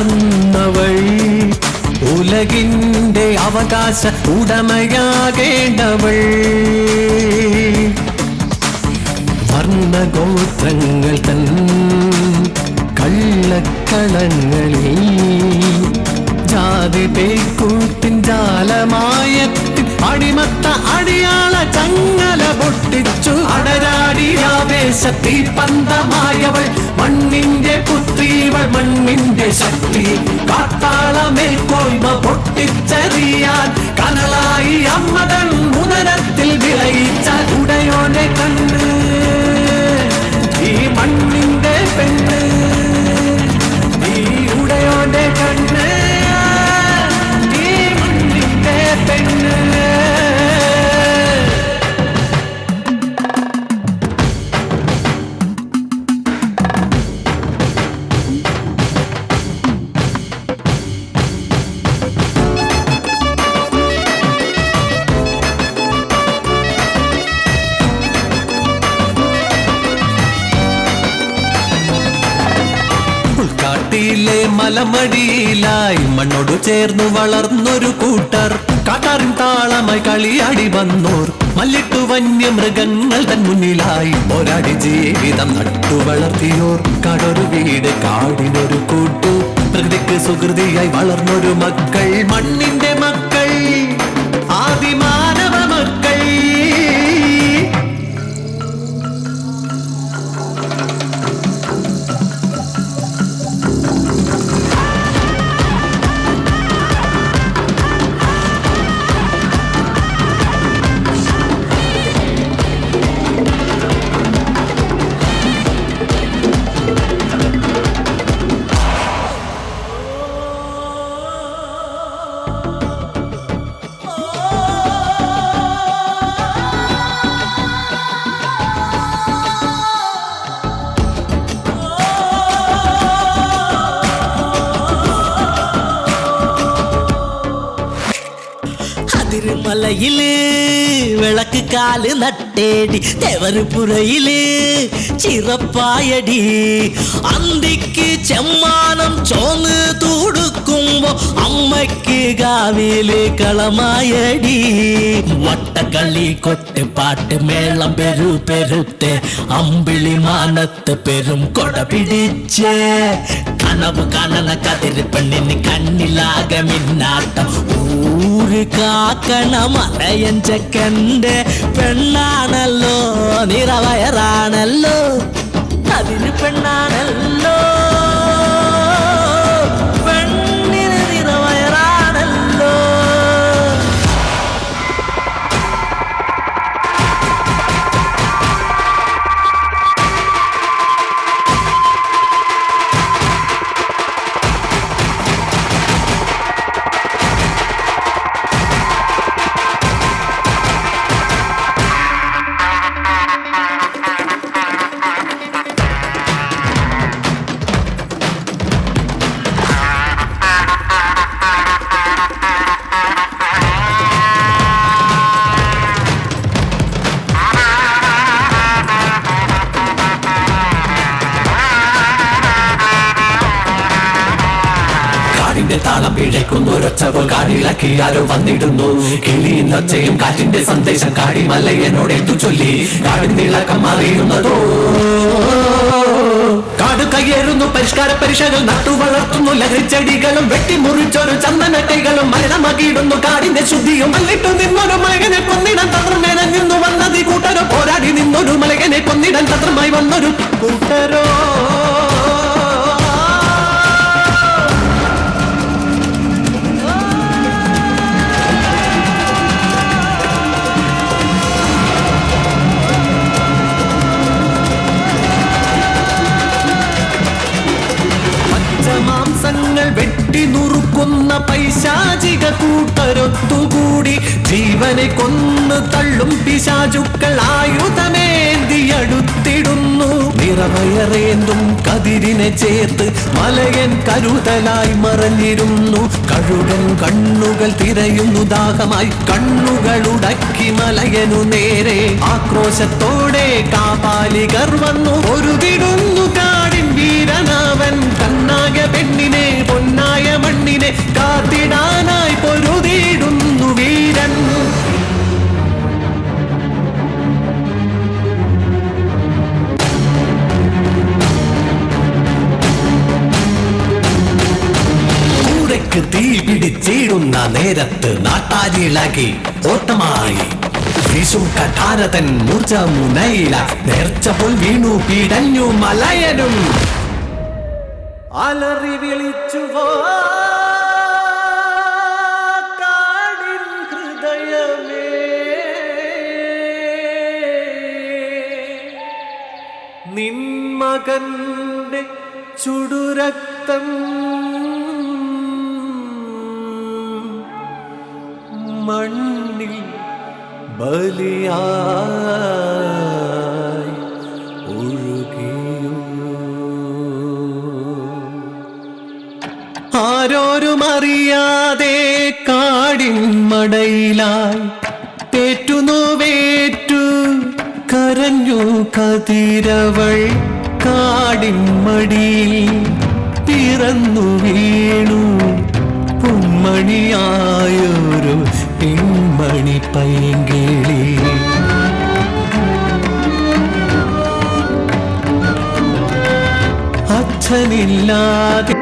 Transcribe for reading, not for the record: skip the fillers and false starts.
വന്നവൾ ഉലകിന്റെ അവകാശ ഉടമയാകേണ്ടവൾ വർണ്ണഗോത്രങ്ങൾ തൻ കള്ളക്കളങ്ങളിൽ ജാതി പേക്കൂട്ടിൻ ജാലമായത്തിൽ അടിമത്ത അടിയാള ചങ്ങല പൊട്ടിച്ചു അടരാടി ആവേശത്തിൽ പന്തമായവൾ മണ്ണിന്റെ പുത്രീവൾ മണ്ണിന്റെ ശക്തി കാത്താളമേൽക്കോയ്മ പൊട്ടിച്ചെറിയാൻ കനലായി അമ്മതൻ ഉദരത്തിൽ വിളയിച്ച ഉടയോനെ കണ്ണ് ഈ മണ്ണിന്റെ പെണ്ണ് ഈ ഉടയോന്റെ കണ്ണ് ഈ മണ്ണിന്റെ പെണ്ണ് കാട്ടിലെ മലമടിയിലായി മണ്ണോട് ചേർന്നു വളർന്നൊരു കൂട്ടർ കാട്ടാറിൻ താളമായി കളിയാടി വന്നോർ മല്ലിട്ടു വന്യമൃഗങ്ങൾ തൻ മുന്നിലായി പോരാടി ജീവിതം നട്ടു വളർത്തിയോർ കാടൊരു വീട് കാടിനൊരു കൂട്ടു പ്രകൃതിക്ക് സുഹൃതിയായി വളർന്നൊരു മക്കൾ മണ്ണിന്റെ മക്കൾ ആദിമാനവ മക്കൾ മലയില് വിളക്ക് കാല് നട്ടേടി തെവരുപുരയില് ചിറപ്പായടി അന്തിക്ക് ചെമ്മാനം ചോന്ന് തൂടുക്കുമ്പോ അമ്മയ്ക്ക് കാവില് കളമായടി വട്ടക്കളി കൊട്ടുപാട്ട് മേളം പെരുത്തെ അമ്പിളി മാനത്ത് പെരും കൊട പിടിച്ച് കനവ് കനന കതിര് പെണ്ണിന് കണ്ണിലാകെ മിന്നാട്ടം ഊര് കാക്കണ മലയൻ ചെക്കൻ്റെ പെണ്ണാണല്ലോ നിറവയറാണല്ലോ അതിന് പെണ്ണാണല്ലോ പെണ്ണിന് നിറവയറാണല്ലോ താളം പിഴയ്ക്കുന്നു ഒരൊച്ചപോൽ കാടിളക്കി ആരോ വന്നിടുന്നു കിളിയും ഒച്ചയും കാറ്റിന്റെ സന്ദേശം കാടി മലയനോടേറ്റു ചൊല്ലി കാടിനിളക്കം അറിയുന്നതോ കാട് കയ്യേറുന്നു പരിഷ്കാര പരിഷകൾ നട്ടു വളർത്തുന്നു ലഹരിച്ചെടികളും വെട്ടിമുറിച്ചൊരു ചന്ദനക്കൈകളും മരണമകിടുന്നു കാടിന്റെ ശുദ്ധിയും മല്ലിട്ടു നിന്നൊരു മലകനെ കൊന്നിടാൻ തന്ത്രമേന നിന്നു വന്നത് കൂട്ടരോ പോരാടി നിന്നൊരു മലകനെ കൊന്നിടാൻ തന്ത്രമായി വന്നൊരു കൂട്ടരോ മാംസങ്ങൾ വെട്ടി നുറുക്കുന്ന പൈശാചിക കൂട്ടരൊത്തുകൂടി ജീവനെ കൊന്നു തള്ളും പിശാചുക്കൾ ആയുധമേന്തി അടുത്തിടുന്നു നിറവയറേന്തും കതിരിനെ ചേർത്ത് മലയൻ കരുതലായി മറഞ്ഞിരുന്നു കഴുകൻ കണ്ണുകൾ തിരയുന്നു ദാഹമായി കണ്ണുകൾ ഉടക്കി മലയനു നേരെ ആക്രോശത്തോടെ കാപാലികർ വന്നു പൊരുതിടുന്നു കാടിൻ വീരനാവൻ കണ്ണാക പെണ്ണിനെ പൊന്നാ നാട്ടിക്ക് തീ പിടിച്ചിടുന്ന നേരത്ത് നാട്ടാരിളകി ഓട്ടമായി വീശും കഠാരതൻ മൂർച്ച മുനയില നേർച്ച പോൽ വീണു പീടഞ്ഞു മലയനും അലറി വിളിച്ചു കാടിൻ ഹൃദയമേ നിൻ മകന്റെ ചുടുരക്തം മണ്ണിൽ ബലിയായി ഒഴുകിയോ ആരോരും അറിയാതെ കാടിൻ മടയിലായി പേറ്റുന്നുവേറ്റു കരഞ്ഞു കതിരവൾ കാടിൻ മടിയിൽ പിറന്നു വീണു പൊന്മണിയായൊരു പെൺമണി പൈങ്കിളി അച്ഛനില്ലാതെ